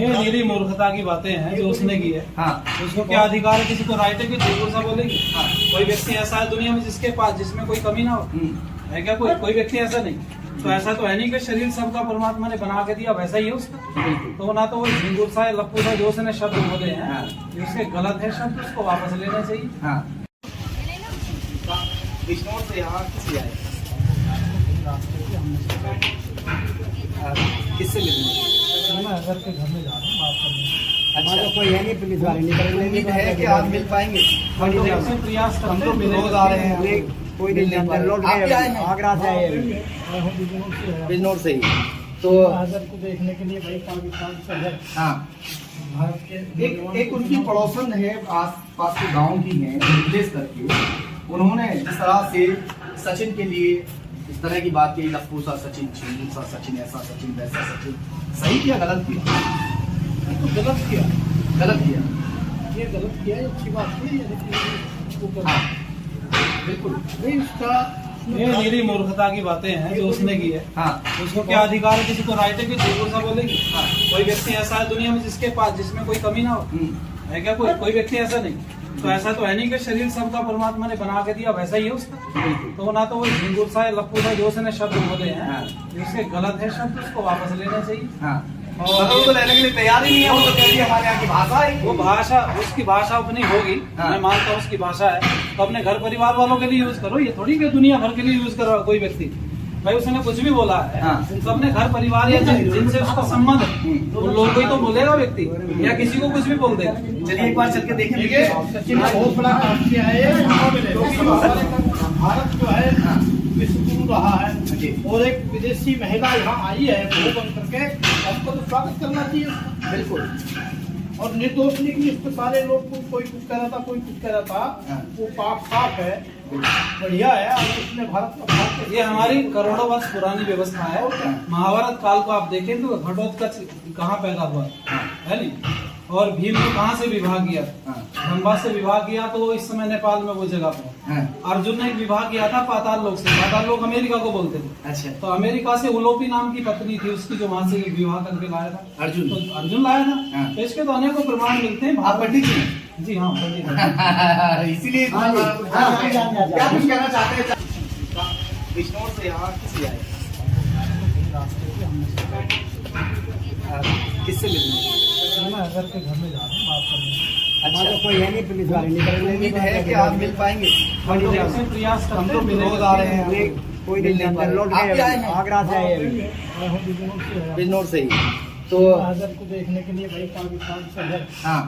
ये निरी मूर्खता की बातें हैं जो उसने की है। हाँ। उसको क्या अधिकार है किसी को राइट है कि झूठ सा बोलेगी? हाँ। कोई व्यक्ति ऐसा है दुनिया में जिसके पास जिसमें कोई कमी ना हो? है क्या? कोई व्यक्ति ऐसा नहीं। तो ऐसा तो है नहीं कि शरीर सबका परमात्मा ने बना के दिया वैसा ही है उसका। तो ना तो वो झिंगुर सा है लप्पू सा जो उसने शब्द बोले हैं। हाँ। ये उसके गलत है शब्द, उसको वापस लेना चाहिए। हाँ। बिजनौर से यहाँ किसी आए किससे मिलने? मैं घर के घर में जा रहा हूँ बात करने। अच्छा, तो कोई है नहीं पुलिस वाले निकलने? उम्मीद है कि आप मिल पाएंगे? से प्रयास हम करते तो हैं। रोज आ रहे हैं, कोई दिन नहीं आता। आप क्या हैं? आगरा से आए हैं। मैं हूँ बिजनौर से है। बिजनौर से ही तो हाजर को देखने के लिए भाई पाकिस्तान से है। हाँ। भारत के एक उनकी पड़ोसन है, आस पास के गांव की है, निर्देश करके उन्होंने जिस तरह से सचिन के लिए इस तरह की बात की, लप्पू सा सचिन, झिंगुर सा सचिन, ऐसा सचिन वैसा सचिन, सही किया गलत किया? ये तो गलत किया। गलत किया। ये गलत किया, ये अच्छी बात नहीं है। हाँ बिल्कुल। नहीं उसका ये निरी मूर्खता की बातें हैं जो उसने की है। हाँ। उसको क्या अधिकार है किसी को राइट है कि झूठ सा बोलेगी? हाँ। कोई व्यक्ति ऐसा है दुनिया में जिसके पास जिसमें कोई कमी ना हो? है क्या? कोई व्यक्ति ऐसा नहीं। तो ऐसा तो है नहीं कि शरीर सबका परमात्मा ने बना के दिया वैसा ही है उसका। तो ना तो वो झिंगुर सा है लप्पू सा जो उसने शब्द बोले हैं। हाँ। ये उसके गलत है शब्द, उसको वापस लेना चाहिए। हाँ। और वो तो लेने के लिए तैयार ही नहीं है। वो तो कह रही है हमारे यहाँ की भाषा है। वो भाषा उसकी भाषा अपनी होगी। हाँ। मैं मानता हूँ उसकी भाषा है, तो अपने घर परिवार वालों के लिए यूज करो। ये थोड़ी कि दुनिया भर के लिए यूज करो कोई व्यक्ति। भाई उसने कुछ भी बोला है। हाँ। तो अपने घर परिवार या जिनसे उसका संबंध है उन लोगों को ही तो बोलेगा व्यक्ति, या किसी को कुछ भी बोल देगा। चलिए एक बार चल के देखेंगे। सचिन ने बहुत बड़ा काम किया है। भारत जो है विश्व गुरु रहा है और एक विदेशी महिला यहाँ आई है वो बन करके, आपको तो स्वागत करना चाहिए उसका। बिल्कुल। और निर्दोष निकली, इस पे सारे लोग कोई कुछ कह रहा था, कोई कुछ कह रहा था। वो पाक साफ है, बढ़िया है। और उसने भारत का ये हमारी करोड़ों वर्ष पुरानी व्यवस्था है। महाभारत काल को आप देखें तो घटोत्कच कहाँ पैदा हुआ है नहीं, और भीम ने कहाँ से विवाह किया? खंबा से विवाह किया, तो इस समय नेपाल में वो जगह पे। अर्जुन ने एक विवाह किया था पाताल लोक से। पाताल लोक अमेरिका को बोलते थे। अच्छा। तो अमेरिका से उलोपी नाम की पत्नी थी उसकी, जो वहां से विवाह करके लाया था अर्जुन। तो अर्जुन लाया था। हाँ। तो इसके तो अनेकों प्रमाण मिलते हैं। आप पंडित जी? जी हाँ पंडित हैं। इसीलिए हाँ जी। क्या कुछ कहना चाहते हैं? बिजनौर से यहाँ किसी आए किससे मिलने? मैं घर के घर में जा रहा हूँ बात करने। अच्छा, तो कोई है नहीं पुलिस वाले निकलने? उम्मीद है कि आप मिल पाएंगे? से प्रयास हम करते तो हैं। रोज आ रहे हैं, कोई दिन नहीं आता। आप क्या हैं? आगरा से आए हैं। मैं हूँ बिजनौर से है। बिजनौर से ही तो हाजर को देखने के लिए भाई पाकिस्तान से है। हाँ।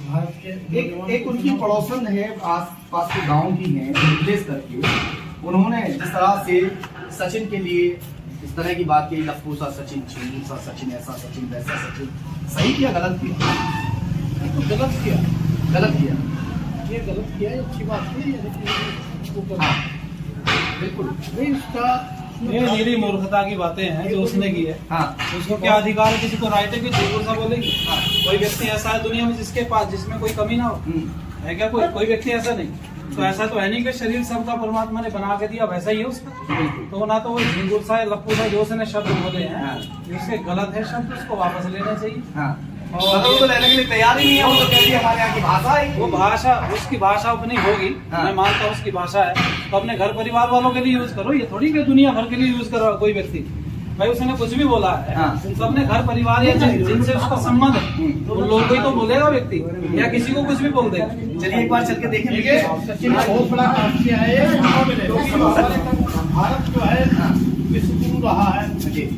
भारत के एक उनकी पड़ोसन है, आस पास के गांव की है, निर्देश करके उन्होंने जिस तरह से सचिन के लिए इस तरह की बात की, लप्पू सा सचिन, झिंगुर सा सचिन, ऐसा सचिन वैसा सचिन, सही किया गलत किया? ये तो गलत किया। गलत किया। ये गलत किया, ये अच्छी बात नहीं है। हाँ बिल्कुल। नहीं उसका ये निरी मूर्खता की बातें हैं जो उसने की है। हाँ। उसको क्या अधिकार है किसी को राइट है कि झूठ सा बोलेगी? हाँ। कोई व्यक्ति ऐसा है दुनिया में जिसके पास जिसमें कोई कमी ना हो? है क्या? कोई व्यक्ति ऐसा नहीं। तो ऐसा तो है नहीं कि शरीर सबका परमात्मा ने बना के दिया वैसा ही है उसका। तो ना तो वो झिंगुर सा है लप्पू सा जो उसने शब्द बोले हैं। ये उसके गलत है शब्द, उसको वापस लेना चाहिए। हाँ। और वो तो लेने के लिए तैयार ही नहीं है। वो तो कह रही है हमारे यहाँ की भाषा है। वो भाषा उसकी भाषा अपनी होगी। हाँ। मैं मानता हूँ उसकी भाषा है, तो अपने घर परिवार वालों के लिए यूज करो। ये थोड़ी कि दुनिया भर के लिए यूज करो कोई व्यक्ति। भाई उसने कुछ भी बोला है। हाँ। तो अपने घर परिवार या जिनसे उसका संबंध है उन लोगों को ही तो बोलेगा व्यक्ति, या किसी को कुछ भी बोल देगा। चलिए एक बार चल के देखेंगे। सचिन ने बहुत बड़ा काम किया है। भारत जो है विश्व गुरु रहा है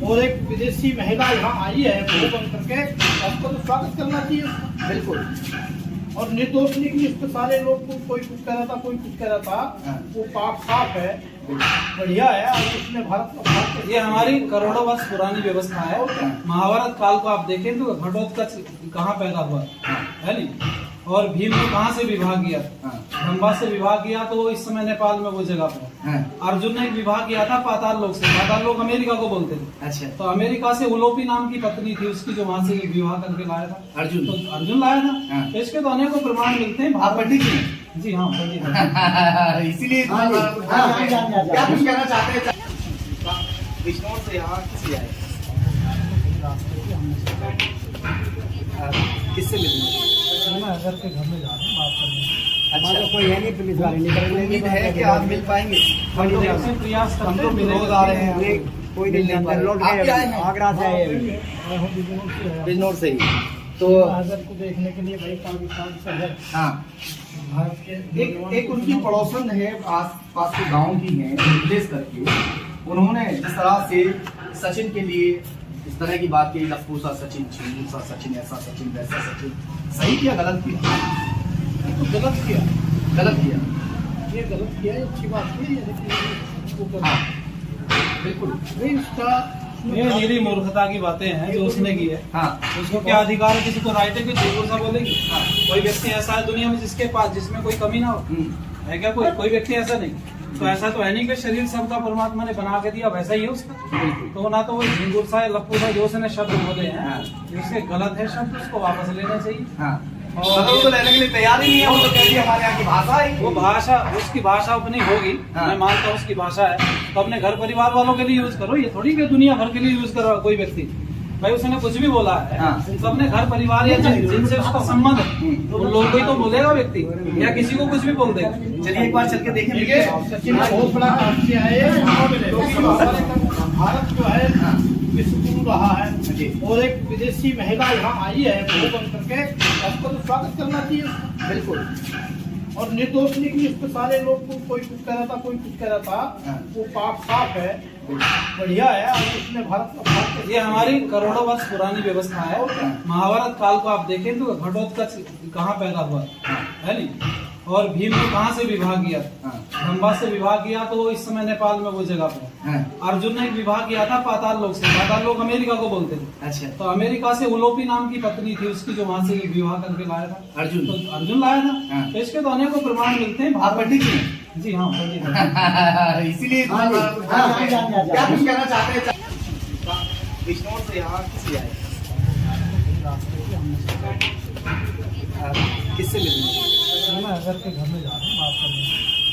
और एक विदेशी महिला यहाँ आई है वो बन करके, आपको तो स्वागत करना चाहिए उसका। बिल्कुल। और निर्दोष निकली, इस पे सारे लोग कोई कुछ कह रहा था, कोई कुछ कह रहा था। वो पाक साफ है, बढ़िया है। और उसने भारत का ये हमारी करोड़ों वर्ष पुरानी व्यवस्था है। महाभारत काल को आप देखें तो घटोत्कच कहाँ पैदा हुआ है नहीं, और भीम ने कहाँ से विवाह किया? खंबा से विवाह किया, तो इस समय नेपाल में वो जगह पे। अर्जुन ने एक विवाह किया था पाताल लोक से। पाताल लोक अमेरिका को बोलते थे। अच्छा। तो अमेरिका से उलोपी नाम की पत्नी थी उसकी, जो वहां से विवाह करके लाया था अर्जुन। तो अर्जुन लाया था। हाँ। तो इसके तो अनेकों प्रमाण मिलते हैं। आप पंडित जी? जी हाँ पंडित हैं। इसीलिए क्या कुछ कहना चाहते हैं? बिजनौर से यहाँ किसी आए किससे मिलने? मैं अगर के घर में जा रहा हूँ बात करने। अच्छा, कोई है नहीं पुलिस वाले निकल उम्मीद है कि आप मिल पाएंगे। हम लोग ऐसे प्रयास हम करते लोग हैं, रोज आ रहे हैं, कोई मिल नहीं नहीं पा रहे। लौट आप गए क्या आए हैं? आगरा से आए अभी। मैं हूँ बिजनौर से आया। बिजनौर से ही तो अगर को देखने के लिए भाई पाकिस्तान से है हाँ, भारत के एक उनकी पड़ोसन है, आस पास के गांव की है, रिप्लेस करके उन्होंने जिस तरह से सचिन के लिए इस तरह की बात की, लफूसा सचिन, छीनूसा सचिन, ऐसा सचिन, वैसा सचिन, सही किया गलत किया? ये तो गलत किया, गलत किया। ये गलत किया, ये अच्छी बात नहीं है लेकिन वो कर हाँ, बिल्कुल। नहीं उसका ये निरी मूर्खता की बातें हैं जो उसने की है। हाँ, उसको क्या अधिकार है किसी को राइट है कि झूठ सा बोलेगी? हाँ। कोई व्यक्ति ऐसा है दुनिया में जिसके पास जिसमें कोई कमी ना हो? है क्या कोई व्यक्ति ऐसा नहीं? तो ऐसा तो है नहीं कि शरीर सबका परमात्मा ने बना के दिया वैसा ही है उसका। तो ना तो वो झिंगुर सा है, लप्पू सा जो उसने शब्द बोले हैं, हाँ। जिसके गलत है शब्द उसको वापस लेना चाहिए। हाँ। और और तो लेने के लिए तैयार ही नहीं है, वो तो कह रही है हमारे यहाँ की भाषा है। वो भाषा उसकी भाषा अपनी होगी, हाँ। मैं मानता हूँ उसकी भाषा है, तो अपने घर परिवार वालों के लिए यूज करो। ये थोड़ी कि दुनिया भर के लिए यूज करो कोई व्यक्ति। भाई उसने कुछ भी बोला है, हाँ। तो अपने घर परिवार या जिनसे उसका संबंध है उन लोगों को ही तो बोलेगा व्यक्ति, या किसी को कुछ भी बोल देगा। चलिए एक बार चल के देखें। देखिए सचिन बहुत बड़ा काम किया है भारत जो है विश्वगुरु रहा है जी। और एक विदेशी महिला यहाँ आई है वो बन करके, आपको तो स्वागत करना चाहिए। बिल्कुल। और निर्दोष निकली, उस पर सारे लोग कोई कुछ कह रहा था, कोई कुछ कह रहा था, हाँ। वो पाप साफ है, बढ़िया है। और उसने भारत का ये हमारी करोड़ों वर्ष पुरानी व्यवस्था है। महाभारत काल को आप देखें तो घटोत्कच कहाँ पैदा हुआ है नहीं, और भीम ने कहाँ से विवाह किया? ब्रह्मा से विवाह किया, तो वो इस समय नेपाल में वो जगह पे है। अर्जुन ने एक विवाह किया था पाताल लोक से। पाताल लोक अमेरिका को बोलते थे। अच्छा, तो अमेरिका से उलोपी नाम की पत्नी थी उसकी, जो वहां से विवाह करके लाया था अर्जुन। तो अर्जुन लाया था। हाँ। तो इसके तो अनेकों प्रमाण मिलते हैं। आप पंडित जी हैं? जी हाँ, पंडित हैं। इसीलिए हाँ जी, हाँ, हाँ, क्या कुछ कहना चाहते हैं? बिजनौर से यहाँ किस लिए आए? किससे मिलने? मैं अगर के घर में जा रहा हूँ बात करने।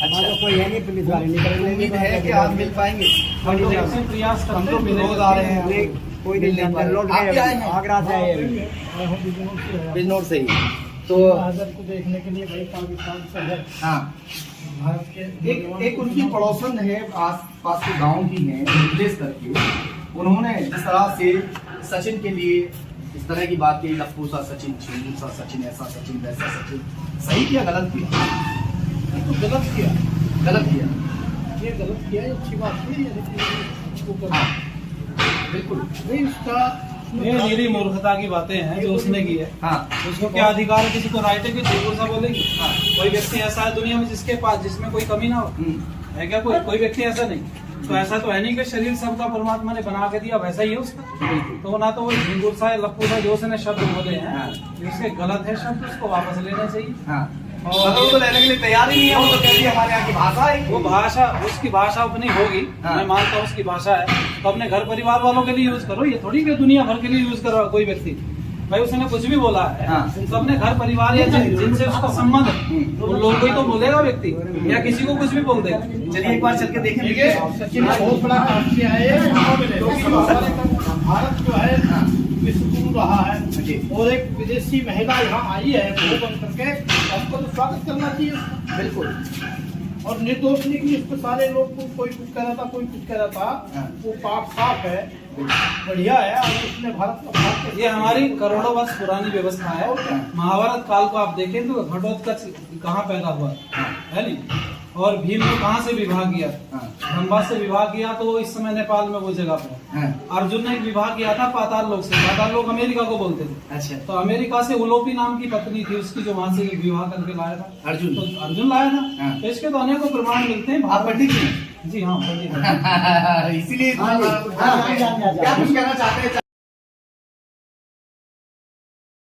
अच्छा, कोई है नहीं पुलिस वाले निकल उम्मीद है कि आप मिल पाएंगे। हम लोग ऐसे प्रयास हम करते लोग हैं, रोज आ रहे हैं, कोई मिल नहीं पा नहीं रहे। लौट आप क्या आए गए हैं? आगरा से आए अभी। मैं हूँ बिजनौर से आया। बिजनौर से ही तो अगर को देखने के लिए भाई पाकिस्तान से है हाँ, भारत के एक उनकी पड़ोसन है, आस पास के गांव की है, रिप्लेस करके उन्होंने जिस तरह से सचिन के लिए इस तरह की बात की, लफूसा सचिन, छीनूसा सचिन, ऐसा सचिन, वैसा सचिन, सही किया गलत किया? ये तो गलत किया, गलत किया। ये गलत किया, ये अच्छी बात नहीं है लेकिन वो कर हाँ, बिल्कुल। नहीं उसका ये निरी मूर्खता की बातें हैं जो उसने की है। हाँ, उसको क्या अधिकार है किसी को राइट है कि झूठ सा बोलेगी? हाँ। कोई व्यक्ति ऐसा है दुनिया में जिसके पास जिसमें कोई कमी ना हो? है क्या कोई व्यक्ति ऐसा नहीं? तो ऐसा तो है नहीं कि शरीर सबका परमात्मा ने बना के दिया वैसा ही है उसका। तो ना तो वो झिंगुर सा है, लप्पू सा जो उसने शब्द बोले हैं, हाँ। जिसके गलत है शब्द उसको वापस लेना चाहिए। हाँ। और और तो लेने के लिए तैयार ही नहीं है, वो तो कह रही है हमारे यहाँ की भाषा है। वो भाषा उसकी भाषा अपनी होगी, हाँ। मैं मानता हूँ उसकी भाषा है, तो अपने घर परिवार वालों के लिए यूज करो। ये थोड़ी कि दुनिया भर के लिए यूज करो कोई व्यक्ति। भाई उसने कुछ भी बोला है, हाँ। तो अपने घर परिवार या जिनसे उसका संबंध है उन लोगों को ही तो बोलेगा व्यक्ति, या किसी को कुछ भी बोल देगा। चलिए एक बार चल के देखें। देखिए सचिन बहुत बड़ा काम किया है भारत जो है विश्वगुरु रहा है जी। और एक विदेशी महिला यहाँ आई है वो बन करके, आपको तो स्वागत करना चाहिए। बिल्कुल। और निर्दोष निकली, उस पर सारे लोग कोई कुछ कह रहा था, कोई कुछ कह रहा था, हाँ। वो पाप साफ है, बढ़िया है। और उसने भारत ये हमारी करोड़ों वर्ष पुरानी व्यवस्था है। महाभारत काल को आप देखें तो घटोत्कच कहाँ पैदा हुआ है नहीं, और भीम ने कहाँ से विवाह किया? ब्रह्मा से विवाह किया, तो वो इस समय नेपाल में वो जगह पे है। अर्जुन ने एक विवाह किया था पाताल लोक से। पाताल लोक अमेरिका को बोलते थे। अच्छा, तो अमेरिका से उलोपी नाम की पत्नी थी उसकी, जो वहां से विवाह करके लाया था अर्जुन। तो अर्जुन लाया था। हाँ। तो इसके तो अनेकों प्रमाण मिलते हैं। आप पंडित जी हैं? जी हाँ, पंडित हैं। इसीलिए हाँ जी, हाँ, हाँ, हाँ, हाँ, क्या कुछ कहना चाहते हैं?